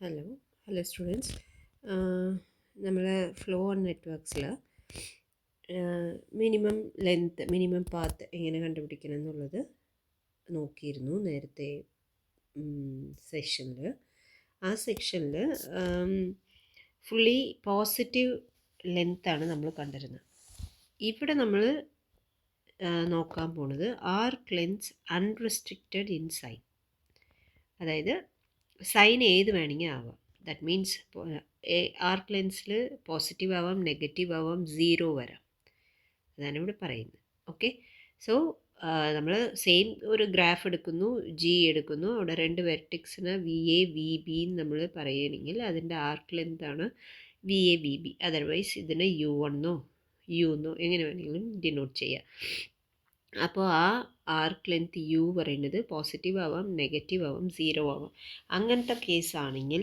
Hello students. നമ്മളെ flow on നെറ്റ്വർക്ക്സിൽ minimum path എങ്ങനെ കണ്ടുപിടിക്കണം എന്നുള്ളത് നോക്കിയിരുന്നു നേരത്തെ സെഷനിൽ. ആ സെക്ഷനിൽ ഫുള്ളി പോസിറ്റീവ് ലെങ്ത്താണ് നമ്മൾ കണ്ടിരുന്നത്. ഇവിടെ നമ്മൾ നോക്കാൻ പോണത് arc lengths unrestricted in sign. അതായത് സൈൻ ഏത് വേണമെങ്കിൽ ആവാം. ദാറ്റ് മീൻസ് ആർക്ക് ലെൻസിൽ പോസിറ്റീവ് ആവാം, നെഗറ്റീവ് ആവാം, സീറോ വരാം. അതാണ് ഇവിടെ പറയുന്നത്. ഓക്കെ, സോ നമ്മൾ സെയിം ഒരു ഗ്രാഫ് എടുക്കുന്നു, ജി എടുക്കുന്നു. അവിടെ രണ്ട് വെർട്ടിക്സിന് വി എ വി ബി നമ്മൾ പറയുകയാണെങ്കിൽ അതിൻ്റെ ആർക്ക് ലെന്താണ് V A V B. Otherwise ഇതിന് യു എന്നോ യു എന്നോ എങ്ങനെ വേണമെങ്കിലും ഡിനോട്ട് ചെയ്യാം. അപ്പോൾ ആ ആർക്ക് ലെങ്ത് യു പറയുന്നത് പോസിറ്റീവ് ആവാം, നെഗറ്റീവ് ആവാം, സീറോ ആവാം. അങ്ങനത്തെ കേസാണെങ്കിൽ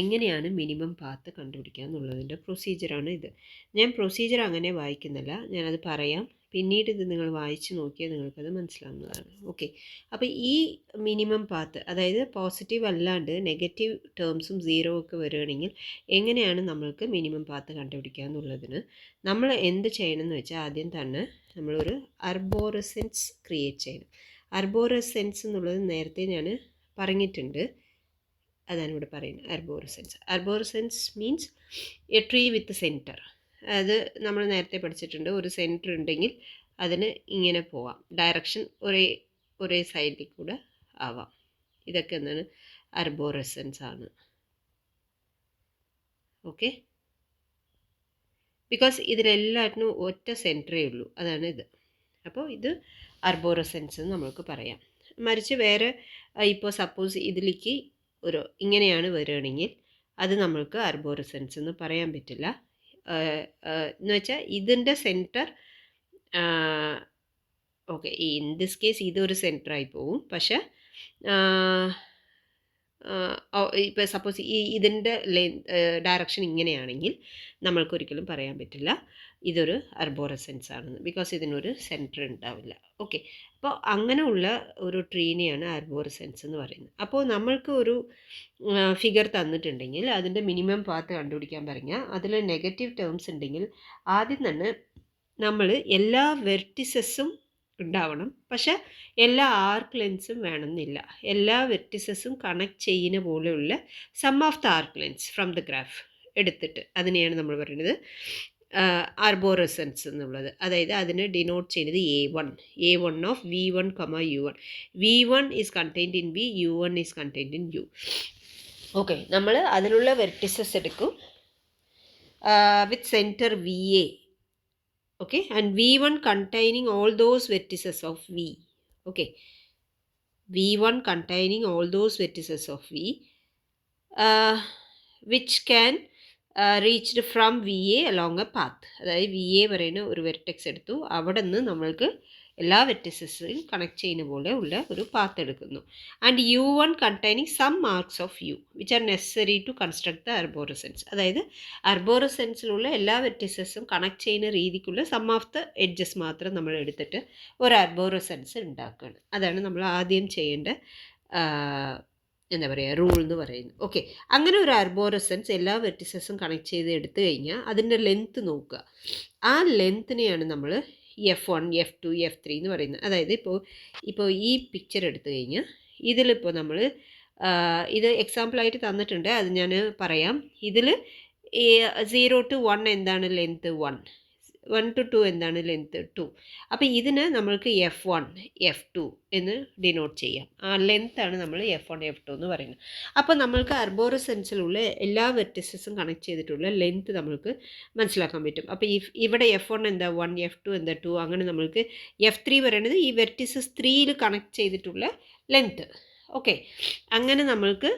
എങ്ങനെയാണ് മിനിമം പാത്ത് കണ്ടുപിടിക്കുക എന്നുള്ളതിൻ്റെ പ്രൊസീജിയറാണ് ഇത്. ഞാൻ പ്രൊസീജിയർ അങ്ങനെ വായിക്കുന്നില്ല, ഞാനത് പറയാം. പിന്നീട് ഇത് നിങ്ങൾ വായിച്ച് നോക്കിയാൽ നിങ്ങൾക്കത് മനസ്സിലാവുന്നതാണ്. ഓക്കെ, അപ്പോൾ ഈ മിനിമം പാത്ത്, അതായത് പോസിറ്റീവ് അല്ലാണ്ട് നെഗറ്റീവ് ടേംസും സീറോ ഒക്കെ വരികയാണെങ്കിൽ എങ്ങനെയാണ് നമ്മൾക്ക് മിനിമം പാത്ത് കണ്ടുപിടിക്കുക എന്നുള്ളതിന് നമ്മൾ എന്ത് ചെയ്യണമെന്ന് വെച്ചാൽ ആദ്യം തന്നെ നമ്മളൊരു അർബോറസെൻസ് ക്രിയേറ്റ് ചെയ്യണം. അർബോറസെൻസ് എന്നുള്ളത് നേരത്തെ ഞാൻ പറഞ്ഞിട്ടുണ്ട്, അതാണ് ഇവിടെ പറയുന്നത്. Arborescence means a tree with centre. അത് നമ്മൾ നേരത്തെ പഠിച്ചിട്ടുണ്ട്. ഒരു സെൻറ്റർ ഉണ്ടെങ്കിൽ അതിന് ഇങ്ങനെ പോവാം, ഡയറക്ഷൻ ഒരേ സൈഡിൽ കൂടെ ആവാം. ഇതൊക്കെ എന്താണ്, അർബോറസെൻസ് ആണ്. ഓക്കെ, ബിക്കോസ് ഇതിലെല്ലാറ്റിനും ഒറ്റ സെൻറ്ററേ ഉള്ളൂ, അതാണ് ഇത്. അപ്പോൾ ഇത് അർബോറസെൻസ് എന്ന് നമുക്ക് പറയാം. മറിച്ച് വേറെ ഇപ്പോൾ സപ്പോസ് ഇതിലേക്ക് ഇങ്ങനെയാണ് വരികയാണെങ്കിൽ അത് നമ്മൾക്ക് അർബോറസെൻസ് എന്ന് പറയാൻ പറ്റില്ല. എന്ന് വെച്ചാൽ ഇതിൻ്റെ centre, okay, in this case ഇതൊരു സെൻറ്ററായി പോവും. പക്ഷേ ഇപ്പോൾ സപ്പോസ് ഇതിൻ്റെ ഡയറക്ഷൻ ഇങ്ങനെയാണെങ്കിൽ നമ്മൾക്കൊരിക്കലും പറയാൻ പറ്റില്ല ഇതൊരു അർബോറസെൻസ് ആണെന്ന്, ബിക്കോസ് ഇതിനൊരു സെൻറ്റർ ഉണ്ടാവില്ല. ഓക്കെ, അപ്പോൾ അങ്ങനെയുള്ള ഒരു ട്രീനെയാണ് അർബോറസെൻസ് എന്ന് പറയുന്നത്. അപ്പോൾ നമ്മൾക്ക് ഒരു ഫിഗർ തന്നിട്ടുണ്ടെങ്കിൽ അതിൻ്റെ മിനിമം പാത്ത് കണ്ടുപിടിക്കാൻ പറഞ്ഞാൽ അതിൽ നെഗറ്റീവ് ടേംസ് ഉണ്ടെങ്കിൽ ആദ്യം തന്നെ നമ്മൾ എല്ലാ വെർട്ടിസസും ഉണ്ടാവണം. പക്ഷേ എല്ലാ ആർക്ക് ലെൻസും വേണമെന്നില്ല. എല്ലാ വെർട്ടിസസും കണക്ട് ചെയ്യുന്ന പോലെയുള്ള sum of the arc lengths from the graph എടുത്തിട്ട് അതിനെയാണ് നമ്മൾ പറയുന്നത് അർബോറസെൻസ് എന്നുള്ളത്. അതായത് അതിനെ ഡിനോട്ട് ചെയ്യുന്നത് A1 of V1, U1. V1 is contained in V, U1 is contained in U. Okay, നമ്മൾ അതിലുള്ള വെർട്ടിസസ് എടുക്കും വിത്ത് centre VA. Okay, and V1 containing all those vertices of V. Okay, V1 containing all those vertices of V which can reached from VA along a path. അതായത് VA പറയുന്ന ഒരു vertex എടുത്തു, അവിടെ നിന്ന് നമ്മൾക്ക് എല്ലാ വെർട്ടിസസും കണക്ട് ചെയ്യുന്ന പോലെ ഉള്ള ഒരു പാത്ത് എടുക്കുന്നു. And U1 containing some marks of U which are necessary to construct the arborescence. അതായത് അർബോറസെൻസിലുള്ള എല്ലാ വെർട്ടിസസും കണക്ട് ചെയ്യുന്ന രീതിക്കുള്ള സം ഓഫ് ദ എഡ്ജസ് മാത്രം നമ്മൾ എടുത്തിട്ട് ഒരു അർബോറസെൻസ് ഉണ്ടാക്കുകയാണ്. അതാണ് നമ്മൾ ആദ്യം ചെയ്യേണ്ട എന്താ പറയുക റൂൾ എന്ന് പറയുന്നത്. ഓക്കെ, അങ്ങനെ ഒരു അർബോറസെൻസ് എല്ലാ വെർട്ടിസസും കണക്ട് ചെയ്ത് എടുത്തു കഴിഞ്ഞാൽ അതിൻ്റെ ലെങ്ത്ത് നോക്കുക. ആ ലെങ്ത്തിനെയാണ് നമ്മൾ F1, F2, F3 എന്ന് പറയുന്നത്. അതായത് ഇപ്പോൾ ഈ പിക്ചർ എടുത്തു കഴിഞ്ഞാൽ ഇതിലിപ്പോൾ നമ്മൾ ഇത് എക്സാമ്പിളായിട്ട് തന്നിട്ടുണ്ട്, അത് ഞാൻ പറയാം. ഇതിൽ 0 to 1 എന്താണ് ലെങ്ത്ത് 1, 1 to 2 എന്താണ് ലെങ്ത്ത് 2. അപ്പോൾ ഇതിന് നമ്മൾക്ക് F1, F2 എന്ന് ഡിനോട്ട് ചെയ്യാം. ആ ലെങ്ത്താണ് നമ്മൾ F1, F2 എന്ന് പറയുന്നത്. അപ്പോൾ നമ്മൾക്ക് അർബോറസെൻസിലുള്ള എല്ലാ വെർട്ടിസസും കണക്ട് ചെയ്തിട്ടുള്ള ലെങ്ത്ത് നമ്മൾക്ക് മനസ്സിലാക്കാൻ പറ്റും. അപ്പോൾ ഇവിടെ F1 എന്താ 1, F2 എന്താ 2, അങ്ങനെ നമ്മൾക്ക് F3 പറയുന്നത് ഈ വെർട്ടിസസ് 3യിൽ കണക്ട് ചെയ്തിട്ടുള്ള ലെങ്ത്ത്. ഓക്കെ, അങ്ങനെ നമ്മൾക്ക്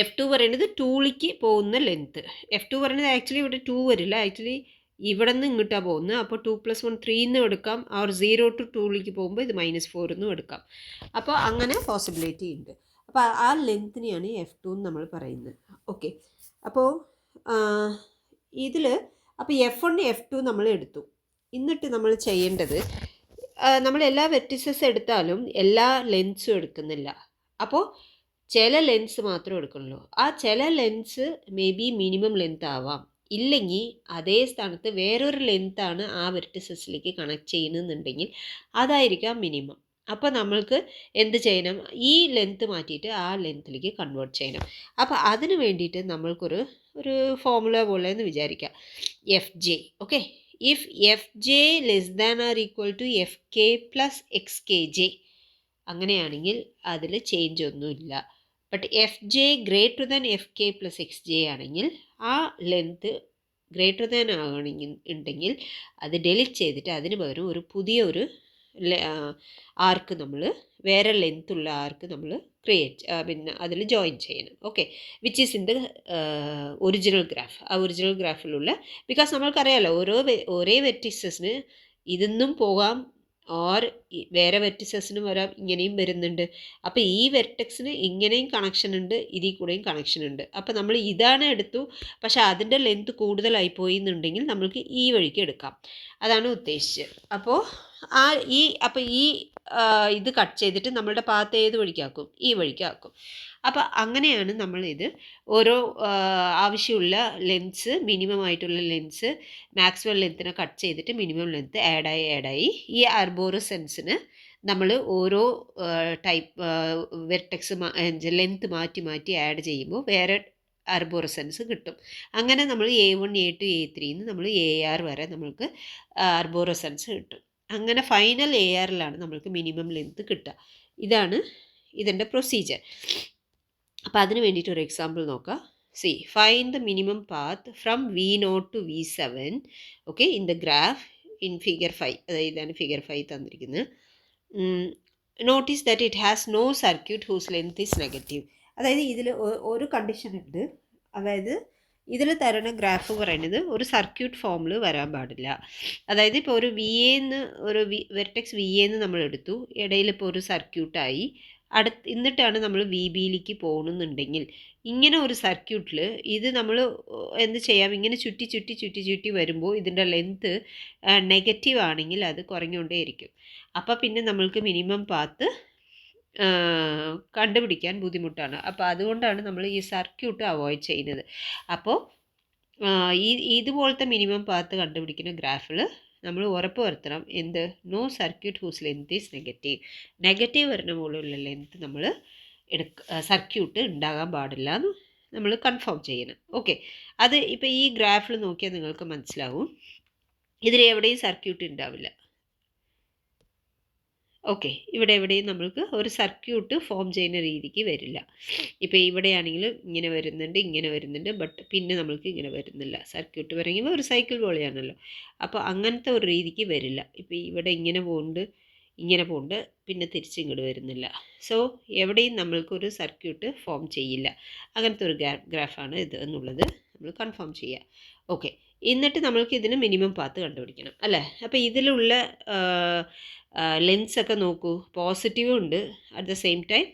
F2 പറയുന്നത് 2ലേക്ക് പോകുന്ന ലെങ്ത്ത്. F2 പറയുന്നത് ആക്ച്വലി ഇവിടെ 2 വരില്ല, ആക്ച്വലി ഇവിടെ നിന്ന് ഇങ്ങോട്ടാണ് പോകുന്നത്. അപ്പോൾ 2 + 1 3 എന്നും എടുക്കാം, അവർ 0 to 2ലേക്ക് പോകുമ്പോൾ ഇത് -4 എന്നും എടുക്കാം. അപ്പോൾ അങ്ങനെ പോസിബിലിറ്റി ഉണ്ട്. അപ്പോൾ ആ ലെങ്ത്തിനെയാണ് F2 എന്ന് നമ്മൾ പറയുന്നത്. ഓക്കെ, അപ്പോൾ ഇതിൽ അപ്പോൾ F1, F2 നമ്മൾ എടുത്തു. എന്നിട്ട് നമ്മൾ ചെയ്യേണ്ടത്, നമ്മൾ എല്ലാ വെർട്ടിസസ് എടുത്താലും എല്ലാ ലെങ്ത്സും എടുക്കുന്നില്ല. അപ്പോൾ ചില ലെൻസ് മാത്രം എടുക്കണല്ലോ. ആ ചില lens may be minimum length ആവാം, ഇല്ലെങ്കിൽ അതേ സ്ഥാനത്ത് വേറൊരു ലെങ്ത്താണ് ആ വെർട്ടിസസിലേക്ക് കണക്ട് ചെയ്യുന്നുണ്ടെങ്കിൽ അതായിരിക്കാം മിനിമം. അപ്പോൾ നമ്മൾക്ക് എന്ത് ചെയ്യണം, ഈ ലെങ്ത്ത് മാറ്റിയിട്ട് ആ ലെങ്ത്തിലേക്ക് കൺവേർട്ട് ചെയ്യണം. അപ്പോൾ അതിന് വേണ്ടിയിട്ട് നമ്മൾക്കൊരു ഫോർമുല പോലെ എന്ന് വിചാരിക്കാം, F J. Okay, if F J less than or equal to F K plus X K J, അങ്ങനെയാണെങ്കിൽ അതിൽ ചേഞ്ച് ഒന്നുമില്ല. But F J greater than F K plus X J ആണെങ്കിൽ, ആ ലെങ്ത്ത് ഗ്രേറ്റർ ദാൻ ആണെങ്കിൽ ഉണ്ടെങ്കിൽ അത് delete ചെയ്തിട്ട് അതിന് പകരം ഒരു പുതിയ ഒരു ആർക്ക് നമ്മൾ വേറെ ലെങ്ത് ഉള്ള ആർക്ക് നമ്മൾ പിന്നെ അതിൽ ജോയിൻ ചെയ്യണം. Okay, which is in the original graph. ആ ഒറിജിനൽ ഗ്രാഫിലുള്ള, ബിക്കോസ് നമ്മൾക്കറിയാമല്ലോ ഒരേ വെർട്ടിസസിന് ഇതൊന്നും പോകാം, ഓർ വേറെ വെർട്ടിസസിനും വരാം, ഇങ്ങനെയും വരുന്നുണ്ട്. അപ്പോൾ ഈ വെർട്ടെക്സിന് ഇങ്ങനെയും കണക്ഷൻ ഉണ്ട്, ഇതിൽ കൂടെയും കണക്ഷൻ ഉണ്ട്. അപ്പോൾ നമ്മൾ ഇതാണ് എടുത്തു, പക്ഷേ അതിൻ്റെ ലെങ്ത് കൂടുതലായി പോയി എന്നുണ്ടെങ്കിൽ നമ്മൾക്ക് ഈ വഴിക്ക് എടുക്കാം. അതാണ് ഉദ്ദേശിച്ചത്. അപ്പോൾ ഈ ഇത് കട്ട് ചെയ്തിട്ട് നമ്മളുടെ പാത്ത് ഏത് വഴിക്കാക്കും? ഈ വഴിക്കാക്കും. അപ്പോൾ അങ്ങനെയാണ് നമ്മളിത് ഓരോ ആവശ്യമുള്ള ലെൻസ്, മിനിമം ആയിട്ടുള്ള ലെൻസ്, മാക്സിമം ലെങ്ത്തിനെ കട്ട് ചെയ്തിട്ട് മിനിമം ലെങ്ത്ത് ആഡായി ഈ അർബോറസെൻസിന് നമ്മൾ ഓരോ ടൈപ്പ് വെർട്ടെക്സ് ലെങ്ത്ത് മാറ്റി ആഡ് ചെയ്യുമ്പോൾ വേറെ അർബോറസെൻസ് കിട്ടും. അങ്ങനെ നമ്മൾ A1 A2 A3 നമ്മൾ AR വരെ നമ്മൾക്ക് അർബോറസെൻസ് കിട്ടും. അങ്ങനെ ഫൈനൽ ARലാണ് നമ്മൾക്ക് മിനിമം ലെങ്ത്ത് കിട്ടുക. ഇതാണ് ഇതിൻ്റെ പ്രൊസീജിയർ. അപ്പോൾ അതിന് വേണ്ടിയിട്ട് ഒരു എക്സാമ്പിൾ നോക്കാം. See, find the minimum path from V0 to V7, okay, in the graph in figure 5. അതായത് ഇതാണ് ഫിഗർ 5 തന്നിരിക്കുന്നത്. Notice that it has no circuit whose length is negative. അതായത് ഇതിൽ ഒരു കണ്ടീഷൻ ഉണ്ട്. അതായത് ഇതിൽ തരുന്ന ഗ്രാഫ് പറയുന്നത് ഒരു സർക്യൂട്ട് ഫോമിൽ വരാൻ പാടില്ല. അതായത് ഇപ്പോൾ ഒരു വെർട്ടെക്സ് വി എന്ന് നമ്മൾ എടുത്തു, ഇടയിൽ ഇപ്പോൾ ഒരു സർക്യൂട്ടായി, എന്നിട്ടാണ് നമ്മൾ വി ബിയിലേക്ക് പോകണമെന്നുണ്ടെങ്കിൽ, ഇങ്ങനെ ഒരു സർക്യൂട്ടിൽ ഇത് നമ്മൾ എന്ത് ചെയ്യാം, ഇങ്ങനെ ചുറ്റി വരുമ്പോൾ ഇതിൻ്റെ ലെങ്ത്ത് നെഗറ്റീവ് ആണെങ്കിൽ അത് കുറഞ്ഞുകൊണ്ടേയിരിക്കും. അപ്പോൾ പിന്നെ നമ്മൾക്ക് മിനിമം പാത്ത് കണ്ടുപിടിക്കാൻ ബുദ്ധിമുട്ടാണ്. അപ്പോൾ അതുകൊണ്ടാണ് നമ്മൾ ഈ സർക്യൂട്ട് അവോയ്ഡ് ചെയ്യുന്നത്. അപ്പോൾ ഇതുപോലത്തെ മിനിമം പാത്ത് കണ്ടുപിടിക്കുന്ന ഗ്രാഫിൽ നമ്മൾ ഉറപ്പ് വരുത്തണം, എന്ത്, no circuit whose length is negative വരുന്ന പോലുള്ള ലെങ്ത്ത് നമ്മൾ സർക്യൂട്ട് ഉണ്ടാകാൻ പാടില്ല എന്ന് നമ്മൾ കൺഫേം ചെയ്യണം. ഓക്കെ, അത് ഇപ്പോൾ ഈ ഗ്രാഫിൽ നോക്കിയാൽ നിങ്ങൾക്ക് മനസ്സിലാവും, ഇതിൽ എവിടെയും സർക്യൂട്ട് ഉണ്ടാവില്ല. ഓക്കെ, ഇവിടെ എവിടെയും നമ്മൾക്ക് ഒരു സർക്യൂട്ട് ഫോം ചെയ്യുന്ന രീതിക്ക് വരില്ല. ഇപ്പോൾ ഇവിടെയാണെങ്കിലും ഇങ്ങനെ വരുന്നുണ്ട്, ബട്ട് പിന്നെ നമ്മൾക്ക് ഇങ്ങനെ വരുന്നില്ല. സർക്യൂട്ട് പറയുമ്പോൾ ഒരു സൈക്കിൾ പോലെയാണല്ലോ, അപ്പോൾ അങ്ങനത്തെ ഒരു രീതിക്ക് വരില്ല. ഇപ്പോൾ ഇവിടെ ഇങ്ങനെ പോകുന്നുണ്ട്, പിന്നെ തിരിച്ചിങ്ങോട്ട് വരുന്നില്ല. സോ എവിടെയും നമ്മൾക്കൊരു സർക്യൂട്ട് ഫോം ചെയ്യില്ല. അങ്ങനത്തെ ഒരു ഗ്രാഫാണ് ഇത് എന്നുള്ളത് നമ്മൾ കൺഫേം ചെയ്യുക. ഓക്കെ, എന്നിട്ട് നമ്മൾക്ക് ഇതിന് മിനിമം പാത്ത് കണ്ടുപിടിക്കണം അല്ലേ. അപ്പോൾ ഇതിലുള്ള ലെൻസൊക്കെ നോക്കൂ, പോസിറ്റീവും ഉണ്ട്, അറ്റ് ദ സെയിം ടൈം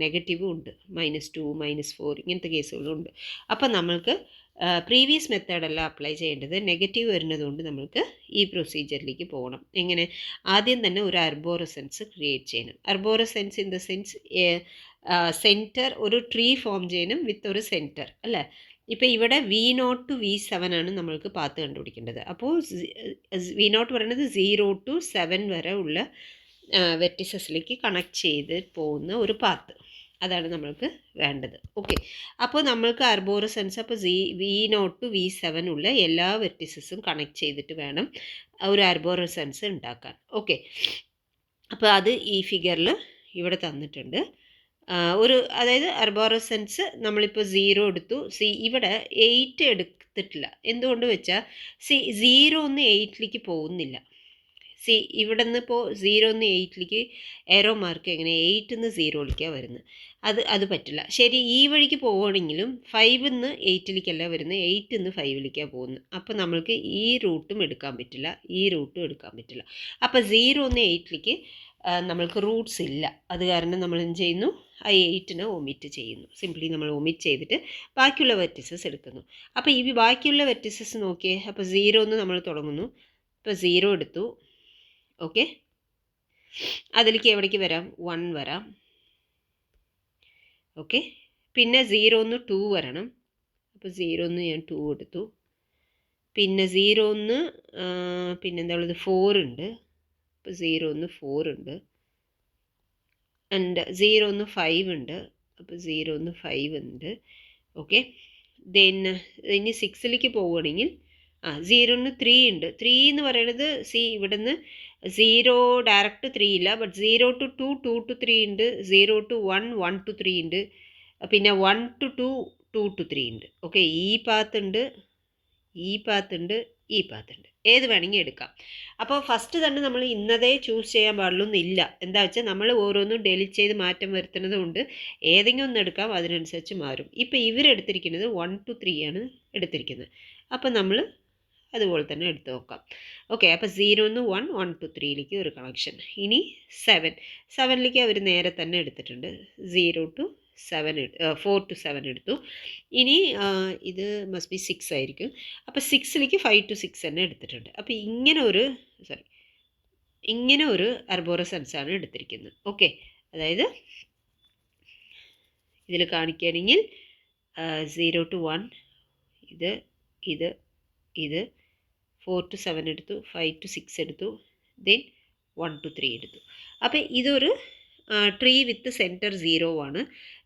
നെഗറ്റീവും ഉണ്ട്, -2 -4 ഇങ്ങനത്തെ കേസുകളും ഉണ്ട്. അപ്പം നമ്മൾക്ക് പ്രീവിയസ് മെത്തേഡല്ല അപ്ലൈ ചെയ്യേണ്ടത്, നെഗറ്റീവ് വരുന്നതുകൊണ്ട് നമ്മൾക്ക് ഈ പ്രൊസീജിയറിലേക്ക് പോകണം. എങ്ങനെ, ആദ്യം തന്നെ ഒരു അർബോറസെൻസ് ക്രിയേറ്റ് ചെയ്യണം. അർബോറസെൻസ് ഇൻ ദ സെൻസ് സെൻറ്റർ, ഒരു ട്രീ ഫോം ചെയ്യണം വിത്ത് ഒരു സെൻറ്റർ അല്ലേ. ഇപ്പോൾ ഇവിടെ V0 to V7 ആണ് നമ്മൾക്ക് പാത്ത് കണ്ടുപിടിക്കേണ്ടത്. അപ്പോൾ V0 പറയുന്നത് 0 to 7 വരെ ഉള്ള വെർട്ടിസസിലേക്ക് കണക്ട് ചെയ്ത് പോകുന്ന ഒരു പാത്ത്, അതാണ് നമ്മൾക്ക് വേണ്ടത്. ഓക്കെ, അപ്പോൾ നമ്മൾക്ക് അർബോറസെൻസ്, അപ്പോൾ V0 to V7 ഉള്ള എല്ലാ വെർട്ടിസസും കണക്ട് ചെയ്തിട്ട് വേണം ഒരു അർബോറസെൻസ് ഉണ്ടാക്കാൻ. ഓക്കെ, അപ്പോൾ അത് ഈ ഫിഗറിൽ ഇവിടെ തന്നിട്ടുണ്ട്. അതായത് അർബോറസെൻസ് നമ്മളിപ്പോൾ 0 എടുത്തു. ഇവിടെ 8 എടുത്തിട്ടില്ല. എന്തുകൊണ്ട് വെച്ചാൽ 0 ഒന്ന് 8ലേക്ക് പോകുന്നില്ല. ഇവിടെ നിന്ന് ഇപ്പോൾ 0 നിന്ന് 8ലേക്ക് എറോ മാർക്ക് എങ്ങനെ 8 നിന്ന് 0ലേക്കാണ് വരുന്നത്. അത് പറ്റില്ല. ശരി, ഈ വഴിക്ക് പോവുകയാണെങ്കിലും 5 നിന്ന് 8ലേക്കല്ല വരുന്നത്, 8 നിന്ന് 5ലേക്കാണ് പോകുന്നത്. അപ്പോൾ നമ്മൾക്ക് ഈ റൂട്ടും എടുക്കാൻ പറ്റില്ല, ഈ റൂട്ടും എടുക്കാൻ പറ്റില്ല. അപ്പോൾ 0 നിന്ന് 8ലേക്ക് നമ്മൾക്ക് റൂട്ട്സ് ഇല്ല. അത് കാരണം നമ്മൾ എന്ത് ചെയ്യുന്നു, ആ 8നെ ഒമിറ്റ് ചെയ്യുന്നു. സിംപ്ലി നമ്മൾ ഒമിറ്റ് ചെയ്തിട്ട് ബാക്കിയുള്ള വെർട്ടിസസ് എടുക്കുന്നു. അപ്പോൾ ഈ ബാക്കിയുള്ള വെർട്ടിസസ് നോക്കിയേ. അപ്പോൾ 0 എന്ന് നമ്മൾ തുടങ്ങുന്നു. ഇപ്പോൾ 0 എടുത്തു. ഓക്കെ, അതിലേക്ക് എവിടേക്ക് വരാം, 1 വരാം. ഓക്കെ. പിന്നെ 0 2 വരണം. അപ്പോൾ 0 ഞാൻ 2 എടുത്തു. പിന്നെ 0 പിന്നെന്താ ഉള്ളത് 4 ഉണ്ട്. അപ്പോൾ 0 4 ഉണ്ട്. ആൻഡ് 0 5 ഉണ്ട്. അപ്പോൾ 0 5 ഉണ്ട്. ഓക്കെ. ദെൻ ഇനി 6ലേക്ക് പോവുകയാണെങ്കിൽ 0 3 ഉണ്ട്. 3 എന്ന് പറയുന്നത് ഇവിടുന്ന് 0 ഡയറക്റ്റ് 3 ഇല്ല, ബട്ട് 0 to 2 2 to 3 ഉണ്ട്, 0 to 1 1 to 3 ഉണ്ട്, പിന്നെ 1 to 2 2 to 3 ഉണ്ട്. ഓക്കെ. ഈ പാത്ത് ഉണ്ട്, ഈ പാത്ത് ഉണ്ട്, ഈ പാത്ത് ഉണ്ട്. ഏത് വേണമെങ്കിൽ എടുക്കാം. അപ്പോൾ ഫസ്റ്റ് തന്നെ നമ്മൾ ഇന്നതേ ചൂസ് ചെയ്യാൻ പാടുള്ളൂ എന്നില്ല. എന്താ വെച്ചാൽ നമ്മൾ ഓരോന്നും ഡെലിറ്റ് ചെയ്ത് മാറ്റം വരുത്തുന്നത് കൊണ്ട് ഏതെങ്കിലും ഒന്ന് എടുക്കാം, അതിനനുസരിച്ച് മാറും. ഇപ്പോൾ ഇവരെടുത്തിരിക്കുന്നത് 1 to 3 ആണ് എടുത്തിരിക്കുന്നത്. അപ്പോൾ നമ്മൾ അതുപോലെ തന്നെ എടുത്ത് നോക്കാം. ഓക്കെ. അപ്പോൾ 0 1 1 to 3ലേക്ക് ഒരു കണക്ഷൻ. ഇനി 7ലേക്ക് അവർ നേരെ തന്നെ എടുത്തിട്ടുണ്ട്. 0 to 7 4 to 7 എടുത്തു. ഇനി ഇത് മസ്റ്റ് ബി 6 ആയിരിക്കും. അപ്പോൾ 6ലേക്ക് 5 to 6 തന്നെ എടുത്തിട്ടുണ്ട്. അപ്പോൾ ഇങ്ങനെ ഒരു അർബോറസെൻസ് ആണ് എടുത്തിരിക്കുന്നത്. ഓക്കെ. അതായത് ഇതിൽ കാണിക്കുകയാണെങ്കിൽ 0 to 1 ഇത് 4 to 7 എടുത്തു, 5 to 6 എടുത്തു, ദെൻ 1 to 3 എടുത്തു. അപ്പോൾ ഇതൊരു ട്രീ വിത്ത് സെൻറ്റർ 0 ആണ്.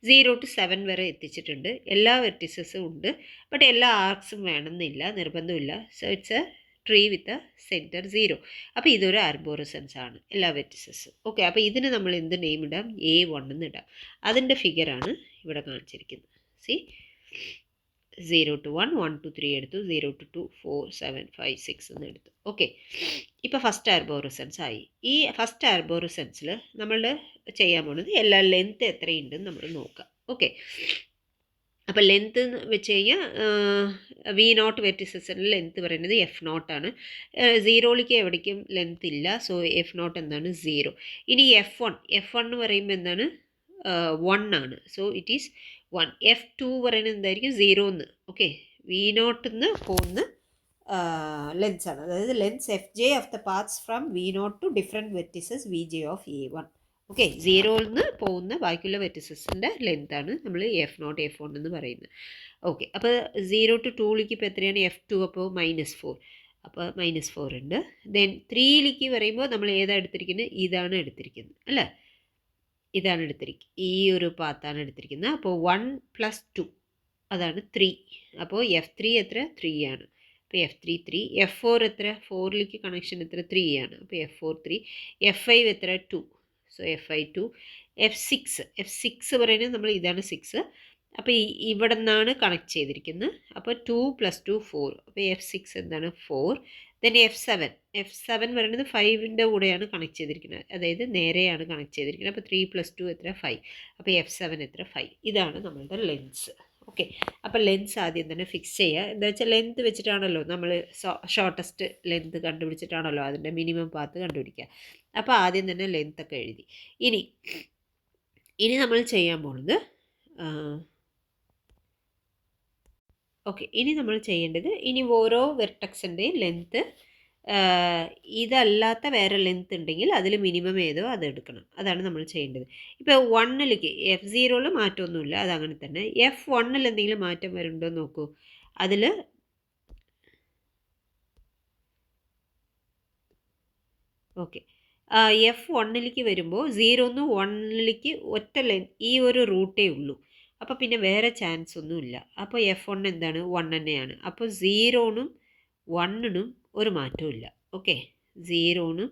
0 to 7 വരെ എത്തിച്ചിട്ടുണ്ട്. എല്ലാ വെർട്ടിസസും ഉണ്ട്, ബട്ട് എല്ലാ ആർക്സും വേണമെന്നില്ല, നിർബന്ധമില്ല. So it's A tree with centre 0. അപ്പോൾ ഇതൊരു ആർബോറസെൻസ് ആണ്, എല്ലാ വെർട്ടിസസും. ഓക്കെ. അപ്പോൾ ഇതിന് നമ്മൾ എന്ത് നെയിം ഇടാം? A1 എന്ന് ഇടാം. അതിൻ്റെ ഫിഗറാണ് ഇവിടെ കാണിച്ചിരിക്കുന്നത്. സി 0 to 1 1 to 3 എടുത്തു, 0 to 2 4 7 5 6 എന്ന് എടുത്തു. ഓക്കെ. ഇപ്പോൾ ഫസ്റ്റ് ആർബോറസെൻസ് ആയി. ഈ ഫസ്റ്റ് ആർബോറസെൻസിൽ നമ്മൾ ചെയ്യാൻ പോകുന്നത് എല്ലാ ലെങ്ത്ത് എത്രയുണ്ടെന്ന് നമ്മൾ നോക്കാം. ഓക്കെ. അപ്പോൾ ലെങ്ത്ത് വെച്ച് കഴിഞ്ഞാൽ V0 വെർട്ടിസസിൻ്റെ ലെങ്ത്ത് പറയുന്നത് F0 ആണ്. 0ലേക്ക് എവിടേക്കും ലെങ്ത്ത് ഇല്ല. സോ F0 എന്താണ്? 0. ഇനി F1 എന്ന് പറയുമ്പോൾ എന്താണ്? 1 ആണ്. So it is 1. F2 പറയുന്നത് എന്തായിരിക്കും? 0 എന്ന്. ഓക്കെ. V0 നിന്ന് പോകുന്ന ലെൻസ് ആണ്. അതായത് lengths FJ of the paths from V0 to different vertices VJ of A1. Okay. 0യിൽ നിന്ന് പോകുന്ന ബാക്കിയുള്ള വെർട്ടിസസിൻ്റെ ലെങ്ത്താണ് നമ്മൾ F0 F1 എന്ന് പറയുന്നത്. ഓക്കെ. അപ്പോൾ 0 to 2ലേക്ക് ഇപ്പോൾ എത്രയാണ്? F2. അപ്പോൾ -4. അപ്പോൾ -4 ഉണ്ട്. ദെൻ 3ലേക്ക് പറയുമ്പോൾ നമ്മൾ ഏതാണ് എടുത്തിരിക്കുന്നത്? ഇതാണ് എടുത്തിരിക്കുന്നത് അല്ലേ? ഇതാണ് എടുത്തിരിക്കുന്നത്, ഈ ഒരു പാത്താണ് എടുത്തിരിക്കുന്നത്. അപ്പോൾ 1 + 2 അതാണ് 3. അപ്പോൾ F3 എത്ര? 3 ആണ്. അപ്പോൾ F3 3. F4 എത്ര? 4ലേക്ക് കണക്ഷൻ എത്ര? 3 ആണ്. അപ്പോൾ F4 3. F5 എത്ര? 2. So F5 2. F6 പറയുന്നത് നമ്മൾ ഇതാണ് 6. അപ്പോൾ ഇവിടെ നിന്നാണ് കണക്ട് ചെയ്തിരിക്കുന്നത്. അപ്പോൾ 2 + 2 4. അപ്പോൾ F6 എന്താണ്? 4. ദെൻ F7 പറയുന്നത് 5ൻ്റെ കൂടെയാണ് കണക്ട് ചെയ്തിരിക്കുന്നത്, അതായത് നേരെയാണ് കണക്ട് ചെയ്തിരിക്കുന്നത്. അപ്പോൾ 3 + 2 എത്ര? 5. അപ്പോൾ F7 എത്ര? 5. ഇതാണ് നമ്മളുടെ ലെൻസ്. ഓക്കെ. അപ്പോൾ ലെൻസ് ആദ്യം തന്നെ ഫിക്സ് ചെയ്യുക. എന്താ വെച്ചാൽ ലെന്ത് വെച്ചിട്ടാണല്ലോ നമ്മൾ ഷോർട്ടസ്റ്റ് ലെന്ത് കണ്ടുപിടിച്ചിട്ടാണല്ലോ അതിൻ്റെ മിനിമം പാത്ത് കണ്ടുപിടിക്കുക. അപ്പോൾ ആദ്യം തന്നെ ലെങ്ത്തൊക്കെ എഴുതി. ഇനി നമ്മൾ ചെയ്യാൻ പോകുന്നത് ഓക്കെ. ഇനി നമ്മൾ ചെയ്യേണ്ടത്, ഇനി ഓരോ വെർട്ടക്സിൻ്റെയും ലെങ്ത്ത് ഇതല്ലാത്ത വേറെ ലെങ്ത്ത് ഉണ്ടെങ്കിൽ അതിൽ മിനിമം ഏതോ അത് എടുക്കണം. അതാണ് നമ്മൾ ചെയ്യേണ്ടത്. ഇപ്പോൾ 1ലേക്ക് F0യിൽ മാറ്റമൊന്നുമില്ല, അതങ്ങനെ തന്നെ. F1ൽ എന്തെങ്കിലും മാറ്റം വരുന്നുണ്ടോ നോക്കൂ. അതിൽ ഓക്കെ. F1ലേക്ക് വരുമ്പോൾ 0 1ലേക്ക് ഒറ്റ ഈ ഒരു റൂട്ടേ ഉള്ളൂ. അപ്പോൾ പിന്നെ വേറെ ചാൻസ് ഒന്നുമില്ല. അപ്പോൾ F1 എന്താണ്? 1 തന്നെയാണ്. അപ്പോൾ 0നും 1നും ഒരു മാറ്റവും ഇല്ല. ഓക്കെ. 0നും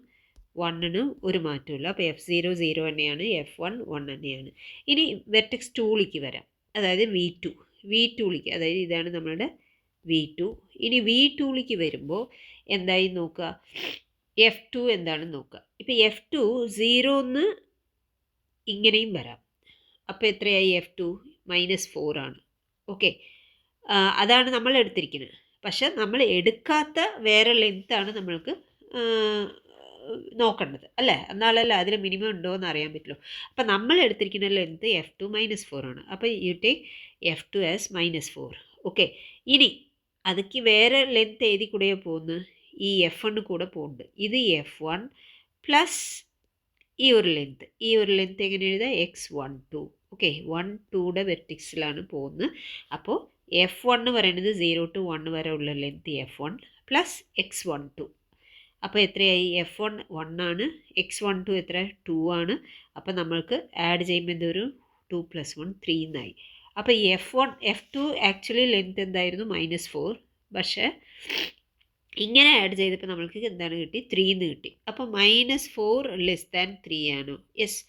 1നും ഒരു മാറ്റവും ഇല്ല. അപ്പോൾ F0 0 തന്നെയാണ്, F1 1 തന്നെയാണ്. ഇനി വെർട്ടെക്സ് 2ലേക്ക് വരാം, അതായത് V2ലേക്ക്, അതായത് ഇതാണ് നമ്മളുടെ V2. ഇനി V2ലേക്ക് വരുമ്പോൾ എന്തായി നോക്കുക? F2 എന്താണെന്ന് നോക്കുക. ഇപ്പോൾ F2 0ന്ന് ഇങ്ങനെയും വരാം. അപ്പോൾ എത്രയായി? F2 -4 ആണ്. ഓക്കെ. അതാണ് നമ്മൾ എടുത്തിരിക്കുന്നത്. പക്ഷെ നമ്മൾ എടുക്കാത്ത വേറെ ലെങ്ത്താണ് നമ്മൾക്ക് നോക്കേണ്ടത് അല്ലേ? എന്നാലല്ല അതിൽ മിനിമം ഉണ്ടോ എന്ന് അറിയാൻ പറ്റുള്ളൂ. അപ്പം നമ്മൾ എടുത്തിരിക്കുന്ന ലെങ്ത്ത് F2 -4 ആണ്. അപ്പോൾ you take F2 as -4. Okay. ഇനി അതിക്ക് വേറെ ലെങ്ത്ത് ഏതി കൂടെയാണ് പോകുന്നത്? ഈ F1 കൂടെ പോകുന്നുണ്ട്. ഇത് F1 പ്ലസ് ഈ ഒരു ലെങ്ത്ത് എങ്ങനെ എഴുതാം? X12. ഓക്കെ 1 2യുടെ വെർട്ടിക്സിലാണ് പോകുന്നത്. അപ്പോൾ F1 പറയുന്നത് 0 to 1 വരെ ഉള്ള ലെങ്ത് F1 പ്ലസ് x12. അപ്പോൾ എത്രയായി? F1 1 ആണ്, x12 എത്ര 2 ആണ്. അപ്പോൾ നമ്മൾക്ക് ആഡ് ചെയ്യുമ്പോൾ എന്തൊരു 2 + 1 3 എന്നായി. അപ്പോൾ F2 ആക്ച്വലി ലെങ്ത് എന്തായിരുന്നു? -4. പക്ഷേ ഇങ്ങനെ ആഡ് ചെയ്തപ്പോൾ നമ്മൾക്ക് എന്താണ് കിട്ടി? 3 എന്ന് കിട്ടി. അപ്പോൾ -4 ലെസ് ദാൻ 3 ആണോ? യെസ്,